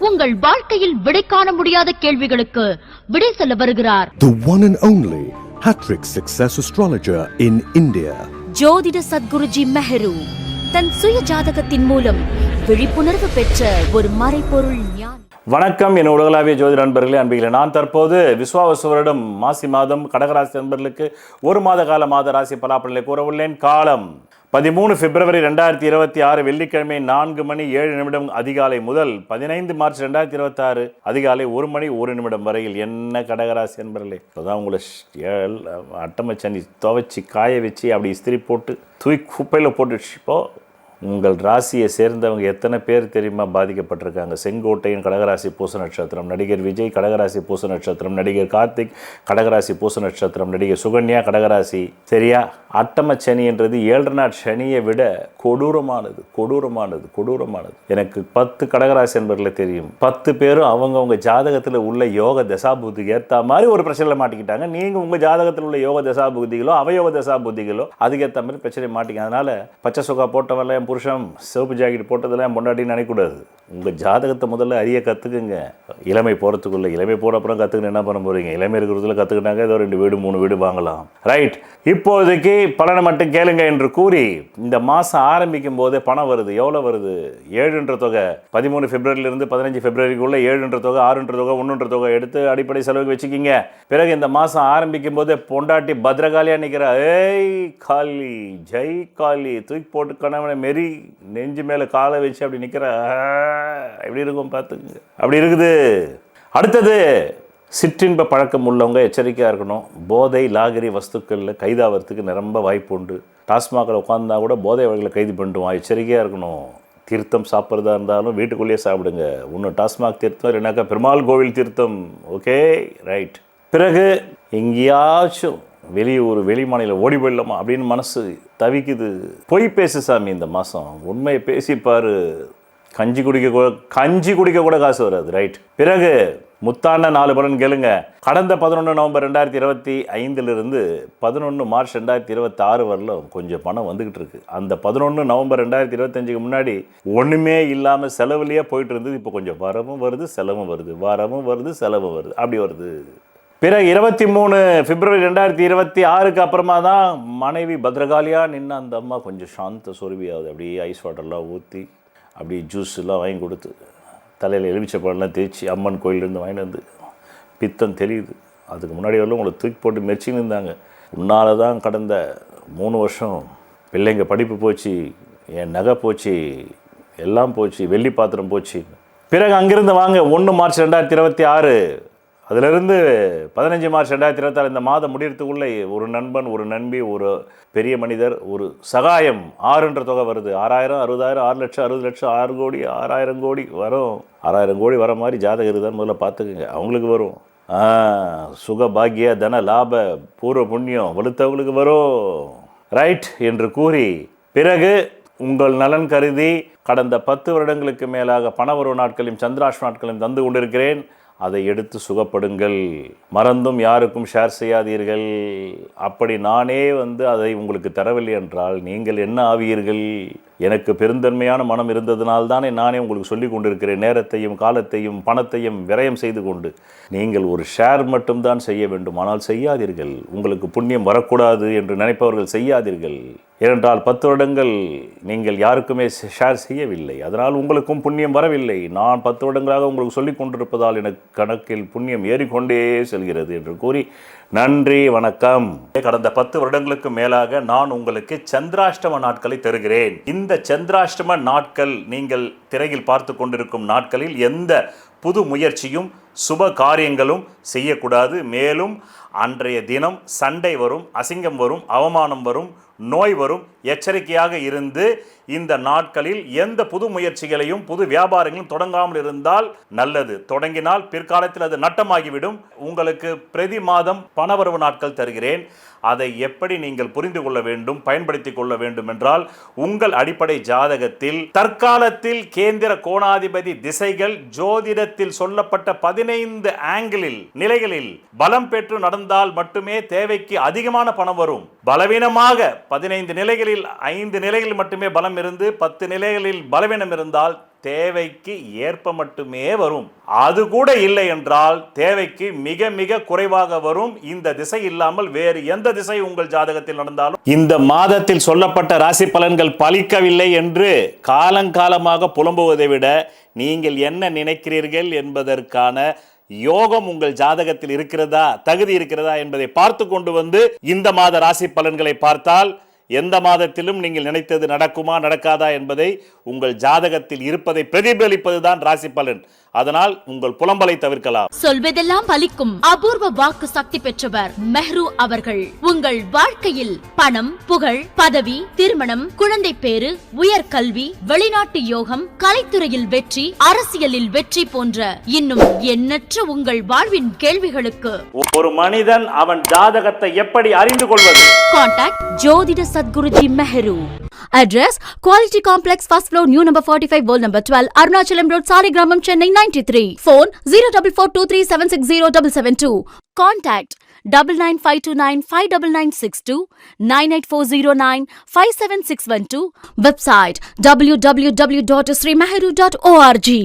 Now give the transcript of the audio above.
உங்கள் வாழ்க்கையில் விடை காண முடியாத கேள்விகளுக்கு விடை சொல்ல வருகிறார். The one and only Hattrick Success Astrologer in India. ஜோதிட சத்குருஜி மெஹரு தன் சுய ஜாதகத்தின் மூலம் விழிப்புணர்வு பெற்ற ஒரு மறைபொருள் ஞானி. வணக்கம், என் உலகளாவிய ஜோதிட நண்பர்களே, அன்பிகளே. நான் தற்போது விஸ்வாவசு வருடம் மாசி மாதம் கடகராசி நண்பர்களுக்கு ஒரு மாத கால மாத ராசி பலாபலனை கூற உள்ளேன். காலம் 13 பிப்ரவரி 2026 வெள்ளிக்கிழமை 4 மணி 7 நிமிடம் அதிகாலை முதல் 15 மார்ச் 2026 அதிகாலை 1 மணி 1 நிமிடம் வரையில். என்ன கடகராசி நண்பர்களே, இப்போதான் உங்களை அட்டமச்சனி துவைச்சி காய வச்சு அப்படி இஸ்திரி போட்டு தூக்கி குப்பையில் போட்டுடுச்சு. இப்போது உங்கள் ராசியை சேர்ந்தவங்க எத்தனை பேர் தெரியுமா பாதிக்கப்பட்டிருக்காங்க? செங்கோட்டையின் கடகராசி பூச நட்சத்திரம், நடிகர் விஜய் கடகராசி பூச நட்சத்திரம், நடிகர் கார்த்திக் கடகராசி பூச நட்சத்திரம், நடிகர் சுகன்யா கடகராசி. சரியா? அட்டம சனி என்றது 7 நாட் சனியை விட கொடூரமானது. எனக்கு 10 கடகராசி என்பவர்களை தெரியும். 10 பேரும் அவங்கவுங்க ஜாதகத்தில் உள்ள யோக தசாபுத்திக்கு ஏற்ற மாதிரி ஒரு பிரச்சனையில் மாட்டிக்கிட்டாங்க. நீங்கள் உங்கள் ஜாதகத்தில் உள்ள யோக தசாபுத்திகளோ அவயோக தசாபுத்திகளோ அதுக்கேற்ற மாதிரி பிரச்சனை மாட்டிங்க. அதனால் பச்சை சுகா போட்டவெல்லாம் புருஷன் சிவப்பு ஜாக்கெட் போட்டதெல்லாம் பொண்டாட்டின்னு நினைக்கக்கூடாது. உங்கள் ஜாதகத்தை முதல்ல அறிய கற்றுக்குங்க. இளமை போகிறதுக்குள்ள, இளமை போகிற அப்புறம் கற்றுக்கணும் என்ன பண்ண போகிறீங்க? இளமை இருக்கிறதுல கற்றுக்கிட்டாங்க, ஏதோ 2 வீடு 3 வீடு வாங்கலாம். ரைட், இப்போதைக்கு பலனை மட்டும் கேளுங்க என்று கூறி இந்த மாதம் ஆரம்பிக்கும் போதே பணம் வருது. எவ்வளோ வருது? 7என்ற தொகை 13 பிப்ரவரியிலிருந்து 15 பிப்ரவரிக்குள்ளே 7என்ற தொகை, 6என்ற தொகை, 1என்ற தொகை எடுத்து அடிப்படை செலவுக்கு வச்சுக்கிங்க. பிறகு இந்த மாதம் ஆரம்பிக்கும் போதே பொண்டாட்டி பத்ரகாலியாக நிற்கிறா. ஏய் காளி, ஜெய் காளி, தூக்கி போட்டு கணவனை மெரி நெஞ்சு மேலே காலை வச்சு அப்படி நிற்கிற. எப்படி இருக்கும் பார்த்துக்குங்க. அப்படி இருக்குது. அடுத்தது, சிற்றின்ப பழக்கம் உள்ளவங்க எச்சரிக்கையாக இருக்கணும். போதை லாகரி வஸ்துக்களில் கைதாகிறதுக்கு நிரம்ப வாய்ப்பு உண்டு. டாஸ்மாகில் உட்காந்தா கூட போதை வகைகளை கைது பண்ணிடுவான். எச்சரிக்கையாக இருக்கணும். தீர்த்தம் சாப்பிட்றதா இருந்தாலும் வீட்டுக்குள்ளேயே சாப்பிடுங்க. ஒன்று டாஸ்மாக் தீர்த்தம், இல்லைனாக்கா பெருமாள் கோவில் தீர்த்தம். Okay, right. பிறகு எங்கேயாச்சும் வெளியூர் வெளி மாநிலம் ஓடி போயிடலாமா அப்படின்னு மனசு தவிக்குது. பொய் பேசு சாமி, இந்த மாதம் உண்மையை பேசிப்பார். கஞ்சி குடிக்க கூட காசு வராது. ரைட். பிறகு முத்தான 4 பலன் கேளுங்க. கடந்த 11 நவம்பர் 2025 11 மார்ச் 2026 வரலும் கொஞ்சம் பணம் வந்துக்கிட்டு இருக்கு. அந்த 11 நவம்பர் 2025 முன்னாடி ஒன்றுமே இல்லாமல் செலவுலேயே போயிட்டு இருந்தது. இப்போ கொஞ்சம் வரவும் வருது, செலவும் வருது, வரவும் வருது, செலவும் வருது, அப்படி வருது. பிறகு 23 பிப்ரவரி 2026 அப்புறமா தான் மனைவி பத்ரகாலியாக நின்று அந்த அம்மா கொஞ்சம் சாந்த சொருவியாகுது. அப்படியே ஐஸ் வாட்டர்லாம் ஊற்றி அப்படியே ஜூஸ்லாம் வாங்கி கொடுத்து தலையில் எலுமிச்சப்பழம்லாம் தேய்ச்சி அம்மன் கோயிலேருந்து வாங்கிட்டு வந்து பித்தம் தெரியுது. அதுக்கு முன்னாடி வரலும் உங்களை தூக்கி போட்டு மெச்சின்னு இருந்தாங்க. உன்னால் தான் கடந்த 3 வருஷம் பிள்ளைங்க படிப்பு போச்சு, என் நகை போச்சு, எல்லாம் போச்சு, வெள்ளி பாத்திரம் போச்சு. பிறகு அங்கிருந்து வாங்க 1 மார்ச் 2026 அதிலிருந்து 15 மார்ச் 2026 இந்த மாதம் முடிகிறதுக்குள்ளே ஒரு நண்பன், ஒரு நண்பி, ஒரு பெரிய மனிதர், ஒரு சகாயம் 6என்ற தொகை வருது. 6000, 60,000, 6 லட்சம், 60 லட்சம், 6 கோடி, 6000 கோடி வரும். 6000 கோடி வர மாதிரி ஜாதகம் இருக்குதான்னு முதல்ல பார்த்துக்குங்க. அவங்களுக்கு வரும். சுக பாக்கிய தன லாப பூர்வ புண்ணியம் வலுத்தவங்களுக்கு வரும். ரைட் என்று கூறி பிறகு உங்கள் நலன் கருதி கடந்த 10 வருடங்களுக்கு மேலாக பணவரவு நாட்களையும் சந்திராஷ்ட நாட்களையும் தந்து கொண்டிருக்கிறேன். அதை எடுத்து சுகப்படுங்கள். மறந்தும் யாருக்கும் ஷேர் செய்யாதீர்கள். அப்படி நானே அதை உங்களுக்கு தரவில்லை என்றால் நீங்கள் என்ன ஆவீர்கள்? எனக்கு பெருந்தன்மையான மனம் இருந்ததுனால்தானே நானே உங்களுக்கு சொல்லி கொண்டிருக்கிறேன். நேரத்தையும் காலத்தையும் பணத்தையும் விரயம் செய்து கொண்டு நீங்கள் ஒரு ஷேர் மட்டும்தான் செய்ய வேண்டும். ஆனால் செய்யாதீர்கள். உங்களுக்கு புண்ணியம் வரக்கூடாது என்று நினைப்பவர்கள் செய்யாதீர்கள். ஏனென்றால் 10 வருடங்கள் நீங்கள் யாருக்குமே ஷேர் செய்யவில்லை. அதனால் உங்களுக்கும் புண்ணியம் வரவில்லை. நான் 10 வருடங்களாக உங்களுக்கு சொல்லிக் கொண்டிருப்பதால் எனக்கு கணக்கில் புண்ணியம் ஏறிக்கொண்டே செல்கிறது என்று கூறி நன்றி, வணக்கம். கடந்த 10 வருடங்களுக்கு மேலாக நான் உங்களுக்கு சந்திராஷ்டம நாட்களை தருகிறேன். இந்த சந்திராஷ்டம நாட்கள் நீங்கள் திரையில் பார்த்து கொண்டிருக்கும் நாட்களில் எந்த புது முயற்சியும் சுப காரியங்களும் செய்யக்கூடாது. மேலும் அன்றைய தினம் சண்டை வரும், அசிங்கம் வரும், அவமானம் வரும், நோய் வரும். எச்சரிக்கையாக இருந்து இந்த நாட்களில் எந்த புது முயற்சிகளையும் புது வியாபாரங்களும் தொடங்காமல் இருந்தால் நல்லது. தொடங்கினால் பிற்காலத்தில் அது நட்டமாகிவிடும். உங்களுக்கு பிரதி மாதம் பணவரவு நாட்கள் தருகிறேன். அதை எப்படி நீங்கள் புரிந்து கொள்ள வேண்டும், பயன்படுத்தி கொள்ள வேண்டும் என்றால் உங்கள் அடிப்படை ஜாதகத்தில் தற்காலத்தில் கேந்திர கோணாதிபதி திசைகள் ஜோதிடத்தில் சொல்லப்பட்ட 15 ஆங்கிளில் நிலைகளில் பலம் பெற்று நடந்தால் மட்டுமே தேவைக்கு அதிகமான பணம் வரும். பலவீனமாக 15 நிலைகளில் 5 நிலைகளில் மட்டுமே பலம் இருந்து 10 நிலைகளில் பலவீனம் இருந்தால் தேவைக்கு ஏற்ப மட்டுமே வரும். அது கூட இல்லை என்றால் தேவைக்கு மிக மிக குறைவாக வரும். இந்த திசை இல்லாமல் வேறு எந்த திசை உங்கள் ஜாதகத்தில் நடந்தாலும் இந்த மாதத்தில் சொல்லப்பட்ட ராசி பலன்கள் பலிக்கவில்லை என்று காலங்காலமாக புலம்புவதை விட நீங்கள் என்ன நினைக்கிறீர்கள் என்பதற்கான யோகம் உங்கள் ஜாதகத்தில் இருக்கிறதா, தகுதி இருக்கிறதா என்பதை பார்த்து கொண்டு வந்து இந்த மாத ராசி பலன்களை பார்த்தால் எந்த மாதத்திலும் நீங்கள் நினைத்தது நடக்குமா நடக்காதா என்பதை உங்கள் ஜாதகத்தில் இருப்பதை பிரதிபலிப்பதுதான் ராசி பலன். அதனால் உங்கள் புலம்பலை தவிர்க்கலாம். சொல்வதெல்லாம் பலிக்கும் அபூர்வ வாக்கு சக்தி பெற்றவர் மெஹ்ரு அவர்கள். உங்கள் வாழ்க்கையில் பணம், புகழ், பதவி, திருமணம், குழந்தை பேறு, உயர்கல்வி, வெளிநாட்டு யோகம், கலைத்துறையில் வெற்றி, அரசியலில் வெற்றி போன்ற இன்னும் எண்ணற்ற உங்கள் வாழ்வின் கேள்விகளுக்கு ஒரு மனிதன் அவன் ஜாதகத்தை எப்படி அறிந்து கொள்வது? கான்டாக்ட் ஜோதிட Sadguruji Mehru. Address Quality Complex, first floor, new number 45, wall number 12, Arunachalam Road, Saligramam, Chennai 93. Phone 0442376072. Contact 9952959962, 98409 57612. Website www.srimeheru.org.